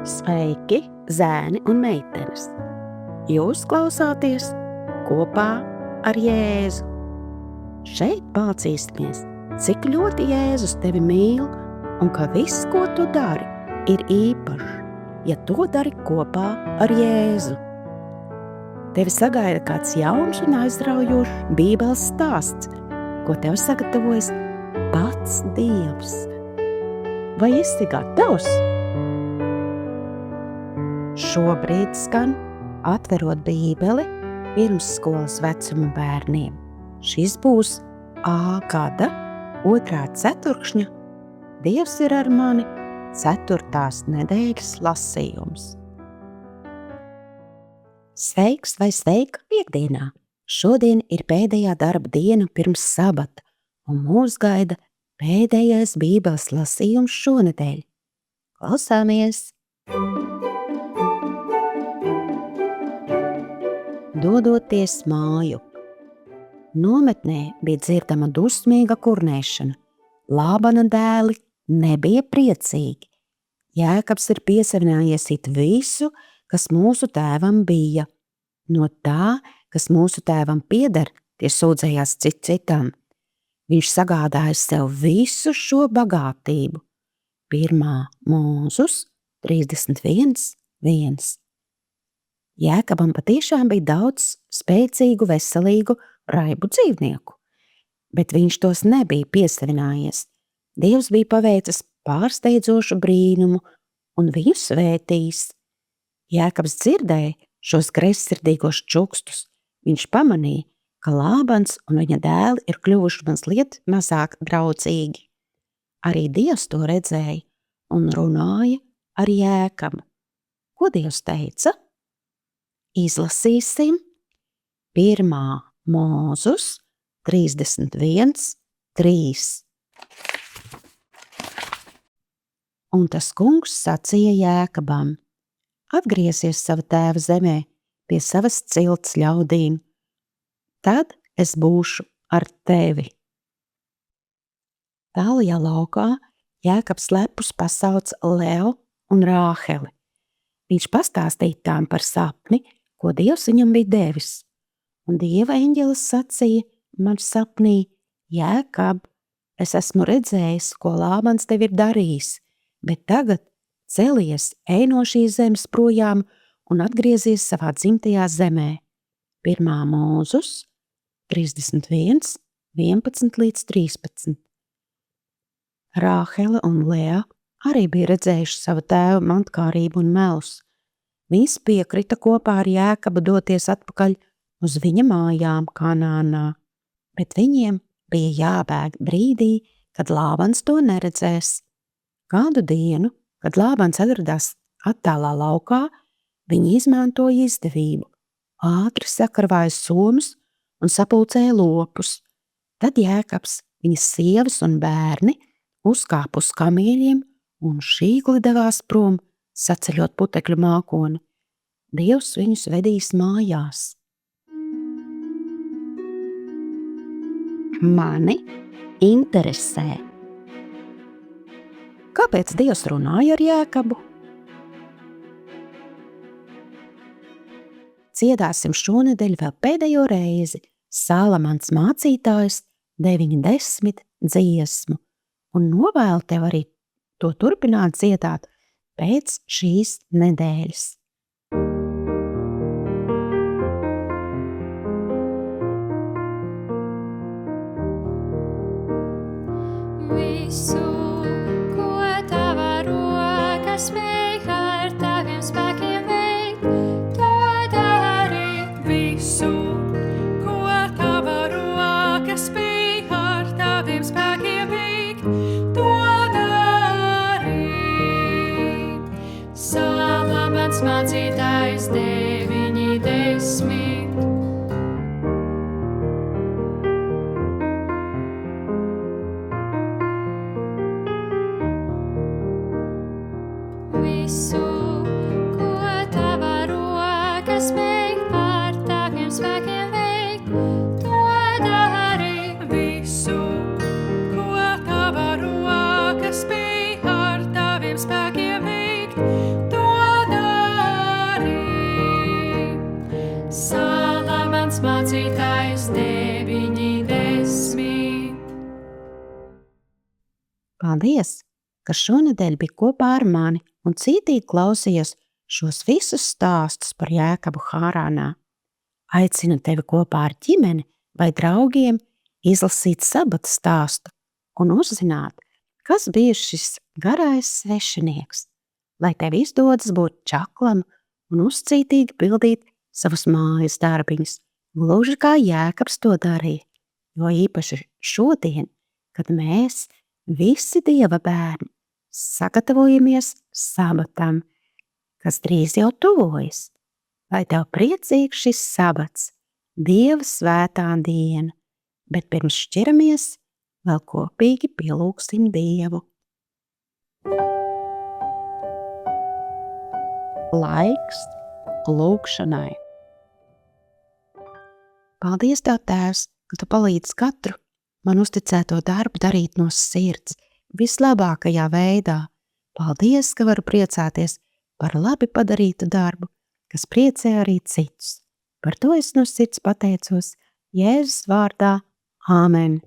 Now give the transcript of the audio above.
Sveiki, zēni un meitenes! Jūs klausāties kopā ar Jēzu. Šeit mācīsimies, cik ļoti Jēzus tevi mīl un ka viss, ko tu dari, ir īpašs, ja to dari kopā ar Jēzu. Tevi sagaida kāds jauns un aizraujošs Bībeles stāsts, ko tev sagatavojis pats Dievs. Vai esi gatavs? Šobrīd skan atverot Bībeli pirmsskolas vecuma bērniem. Šis būs A gada 2. ceturkšņa Dievs ir ar mani 4. nedēļas lasījums. Sveiks vai sveika piekdienā! Šodien ir pēdējā darba diena pirms sabata, un mūs gaida pēdējais Bībeles lasījums šonedēļ. Klausāmies! Dodoties māju. Nometnē bija dzirdama dusmīga kurnēšana. Lābana dēli nebija priecīgi. Jēkabs ir piesavinājies it visu, kas mūsu tēvam bija. No tā, kas mūsu tēvam pieder, tie sūdzējās citam. Viņš sagādāja sev visu šo bagātību. 1. Mūzus 31:1. Jēkabam patiešām bija daudz spēcīgu, veselīgu, raibu dzīvnieku, bet viņš tos nebija piesavinājies. Dievs bija paveicis pārsteidzošu brīnumu un viņu svētījis. Jēkabs dzirdēja šos greizsirdīgos čukstus. Viņš pamanīja, ka Lābans un viņa dēli ir kļuvuši mazliet mazāk draudzīgi. Arī Dievs to redzēja un runāja ar Jēkabu. Ko Dievs teica? Izlasīsim 1. Mūzus 31:3. Un tas kungs sacīja Jēkabam: atgriezies sava tēva zemē pie savas cilts ļaudīm, tad es būšu ar tevi. Tālajā laukā Jēkabs lepus pasauca Leo un Rāheli. Viņš pastāstīja tām par sapni, ko Dievs viņam bija devis. Un Dieva eņģelis sacīja man sapnī: Jēkab, es esmu redzējis, ko Lābans tev ir darījis, bet tagad celies, ej no šīs zemes projām un atgriezies savā dzimtajā zemē. 1. Mūzus 31:11-13. Rāhele un Lea arī bija redzējuši savu tēva mantkārību un melus. Viņas piekrita kopā ar Jēkabu doties atpakaļ uz viņa mājām Kanānā, bet viņiem bija jābēg brīdī, kad Lābans to neredzēs. Kādu dienu, kad Lābans atradās attālā laukā, viņi izmantoja izdevību, ātri sakarvāja somus un sapulcēja lopus. Tad Jēkabs, viņas sievas un bērni uzkāpa uz kamieļiem un šīgli devās prom, saceļot putekļu mākoni. Dievs viņus vedīs mājās. Mani interesē. Kāpēc Dievs runāja ar Jēkabu? Dziedāsim šonedēļ vēl pēdējo reizi Salamans mācītājs 90 dziesmu un novēlu tev arī to turpināt dziedāt pēc šīs nedēļas. Visu, ko tava roka spēj ar taviem spēkiem veikt, to dari. Visu, ko tava roka spēj ar taviem spēkiem veikt, to dari. Salamans mācītājs 9:10. Paldies, ka šonedēļ bija kopā ar mani un cītīgi klausījies šos visus stāstus par Jēkabu Hārānā. Aicinu tevi kopā ar ģimeni vai draugiem izlasīt sabata stāstu un uzzināt, kas bija šis garais svešinieks, lai tev izdodas būt čaklam un uzcītīgi pildīt savus mājas darbiņus, gluži kā Jēkabs to darīja, jo īpaši šodien, kad mēs, visi Dieva bērni, sagatavojamies sabatam, kas drīz jau tuvojas. Lai tev priecīgs šis sabats, Dieva svētā diena, bet pirms šķiramies, vēl kopīgi pielūgsim Dievu. Laiks lūgšanai. Paldies Tev, Tēvs, ka Tu palīdzi katru man uzticēto darbu darīt no sirds, vislabākajā veidā. Paldies, ka varu priecāties par labi padarītu darbu, kas priecē arī citus. Par to es no sirds pateicos Jēzus vārdā. Āmen!